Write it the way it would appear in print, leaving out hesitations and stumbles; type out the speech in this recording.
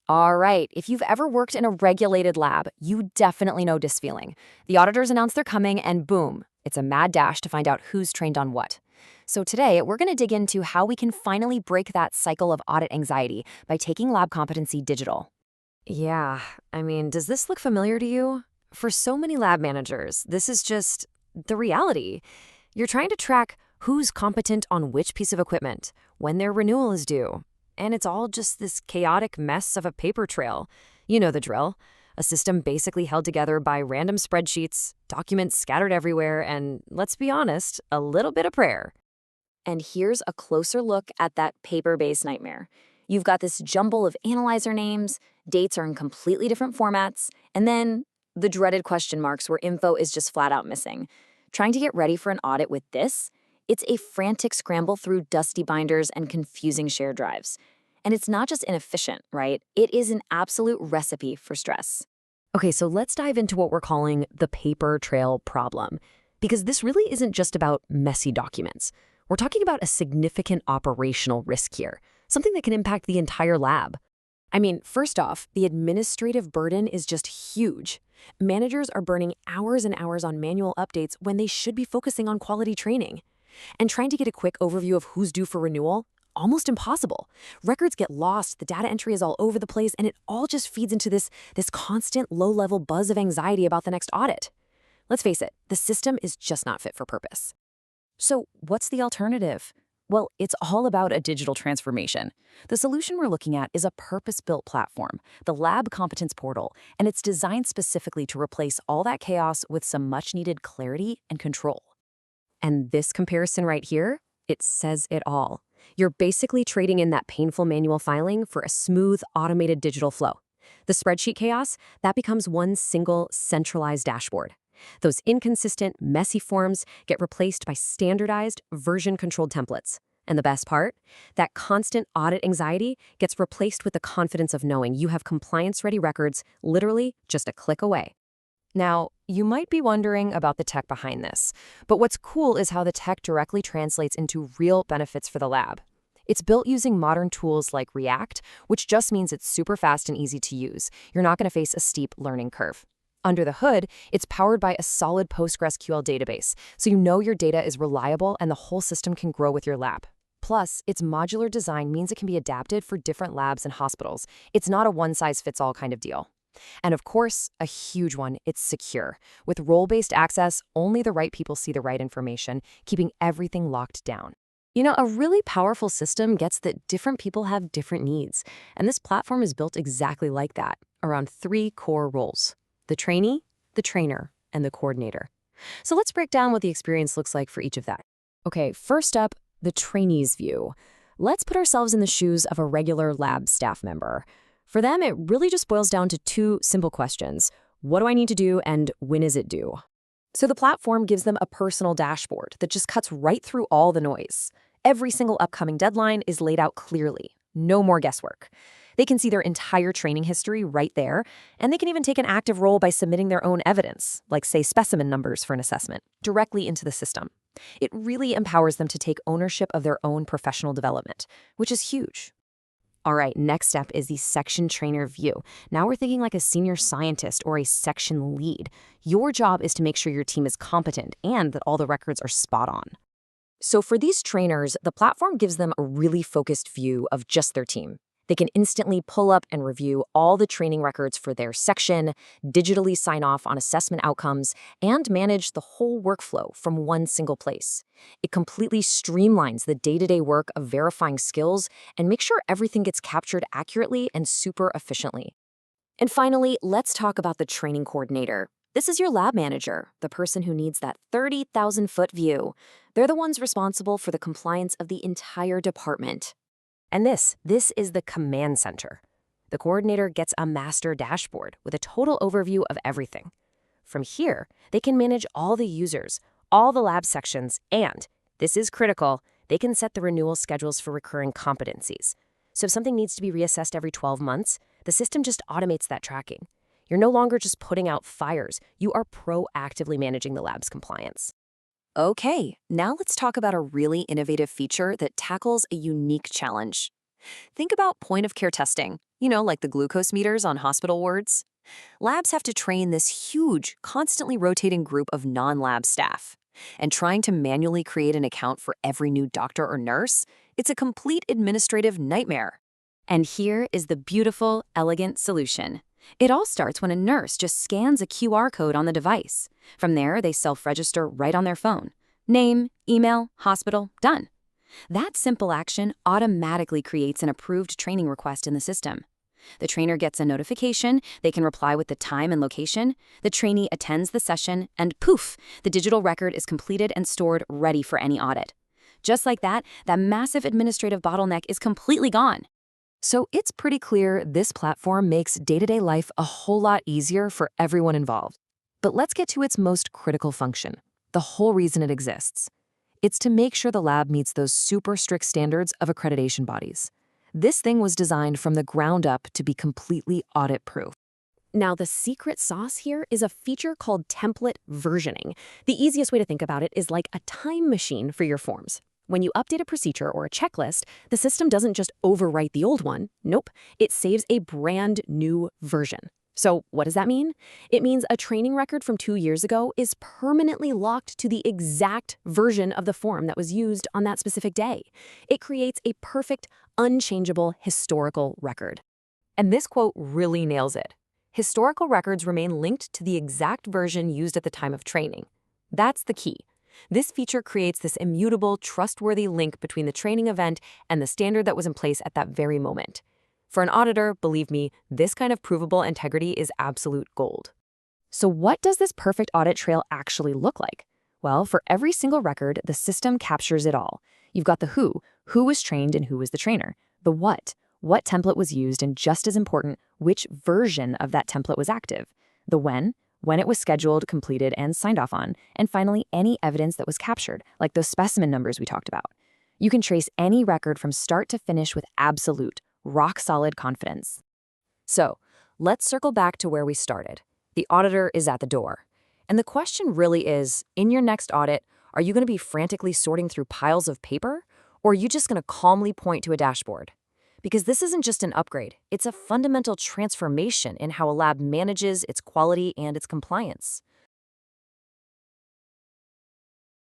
All right, if you've ever worked in a regulated lab, you definitely know this feeling. The auditors announce they're coming, and boom, it's a mad dash to find out who's trained on what. So today, we're going to dig into how we can finally break that cycle of audit anxiety by taking lab competency digital. Yeah, does this look familiar to you? For so many lab managers, this is just the reality. You're trying to track who's competent on which piece of equipment, when their renewal is due. And it's all just this chaotic mess of a paper trail. You know the drill. A system basically held together by random spreadsheets, documents scattered everywhere, and, let's be honest, a little bit of prayer. And here's a closer look at that paper-based nightmare. You've got this jumble of analyzer names, dates are in completely different formats, and then the dreaded question marks where info is just flat out missing. Trying to get ready for an audit with this? It's a frantic scramble through dusty binders and confusing shared drives. And it's not just inefficient, right? It is an absolute recipe for stress. Okay, so let's dive into what we're calling the paper trail problem. Because this really isn't just about messy documents. We're talking about a significant operational risk here, something that can impact the entire lab. First off, the administrative burden is just huge. Managers are burning hours and hours on manual updates when they should be focusing on quality training. And trying to get a quick overview of who's due for renewal? Almost impossible. Records get lost, the data entry is all over the place, and it all just feeds into this constant low-level buzz of anxiety about the next audit. Let's face it, the system is just not fit for purpose. So what's the alternative? Well, it's all about a digital transformation. The solution we're looking at is a purpose-built platform, the Lab Competence Portal, and it's designed specifically to replace all that chaos with some much-needed clarity and control. And this comparison right here, it says it all. You're basically trading in that painful manual filing for a smooth, automated digital flow. The spreadsheet chaos, that becomes one single, centralized dashboard. Those inconsistent, messy forms get replaced by standardized, version-controlled templates. And the best part? That constant audit anxiety gets replaced with the confidence of knowing you have compliance-ready records literally just a click away. Now, you might be wondering about the tech behind this, but what's cool is how the tech directly translates into real benefits for the lab. It's built using modern tools like React, which just means it's super fast and easy to use. You're not going to face a steep learning curve. Under the hood, it's powered by a solid PostgreSQL database, so you know your data is reliable and the whole system can grow with your lab. Plus, its modular design means it can be adapted for different labs and hospitals. It's not a one-size-fits-all kind of deal. And of course, a huge one, it's secure. With role-based access, only the right people see the right information, keeping everything locked down. A really powerful system gets that different people have different needs, and this platform is built exactly like that, around 3 core roles: the trainee, the trainer, and the coordinator. So let's break down what the experience looks like for each of that. Okay, first up, the trainee's view. Let's put ourselves in the shoes of a regular lab staff member. For them, it really just boils down to 2 simple questions. What do I need to do, and when is it due? So the platform gives them a personal dashboard that just cuts right through all the noise. Every single upcoming deadline is laid out clearly. No more guesswork. They can see their entire training history right there, and they can even take an active role by submitting their own evidence, like, say, specimen numbers for an assessment, directly into the system. It really empowers them to take ownership of their own professional development, which is huge. All right, next step is the section trainer view. Now we're thinking like a senior scientist or a section lead. Your job is to make sure your team is competent and that all the records are spot on. So for these trainers, the platform gives them a really focused view of just their team. They can instantly pull up and review all the training records for their section, digitally sign off on assessment outcomes, and manage the whole workflow from one single place. It completely streamlines the day-to-day work of verifying skills and makes sure everything gets captured accurately and super efficiently. And finally, let's talk about the training coordinator. This is your lab manager, the person who needs that 30,000-foot view. They're the ones responsible for the compliance of the entire department. And this is the command center. The coordinator gets a master dashboard with a total overview of everything. From here, they can manage all the users, all the lab sections, and, this is critical, they can set the renewal schedules for recurring competencies. So if something needs to be reassessed every 12 months, the system just automates that tracking. You're no longer just putting out fires, you are proactively managing the lab's compliance. Okay, now let's talk about a really innovative feature that tackles a unique challenge: Think about point-of-care testing, like the glucose meters on hospital wards. Labs have to train this huge, constantly rotating group of non-lab staff. And trying to manually create an account for every new doctor or nurse, it's a complete administrative nightmare. And here is the beautiful, elegant solution. It all starts when a nurse just scans a QR code on the device. From there, they self-register right on their phone. Name, email, hospital, done. That simple action automatically creates an approved training request in the system. The trainer gets a notification, they can reply with the time and location, the trainee attends the session, and poof, the digital record is completed and stored ready for any audit. Just like that massive administrative bottleneck is completely gone. So it's pretty clear this platform makes day-to-day life a whole lot easier for everyone involved. But let's get to its most critical function, the whole reason it exists. It's to make sure the lab meets those super strict standards of accreditation bodies. This thing was designed from the ground up to be completely audit-proof. Now, the secret sauce here is a feature called template versioning. The easiest way to think about it is like a time machine for your forms. When you update a procedure or a checklist, the system doesn't just overwrite the old one. Nope, it saves a brand new version. So what does that mean? It means a training record from 2 years ago is permanently locked to the exact version of the form that was used on that specific day. It creates a perfect, unchangeable historical record. And this quote really nails it. Historical records remain linked to the exact version used at the time of training. That's the key. This feature creates this immutable, trustworthy link between the training event and the standard that was in place at that very moment. For an auditor, believe me, this kind of provable integrity is absolute gold. So what does this perfect audit trail actually look like? Well, for every single record, the system captures it all. You've got the who was trained and who was the trainer, the what template was used, and just as important, which version of that template was active, the when it was scheduled, completed, and signed off on, and finally, any evidence that was captured, like those specimen numbers we talked about. You can trace any record from start to finish with absolute, rock-solid confidence. So, let's circle back to where we started. The auditor is at the door. And the question really is, in your next audit, are you going to be frantically sorting through piles of paper? Or are you just going to calmly point to a dashboard? Because this isn't just an upgrade, it's a fundamental transformation in how a lab manages its quality and its compliance.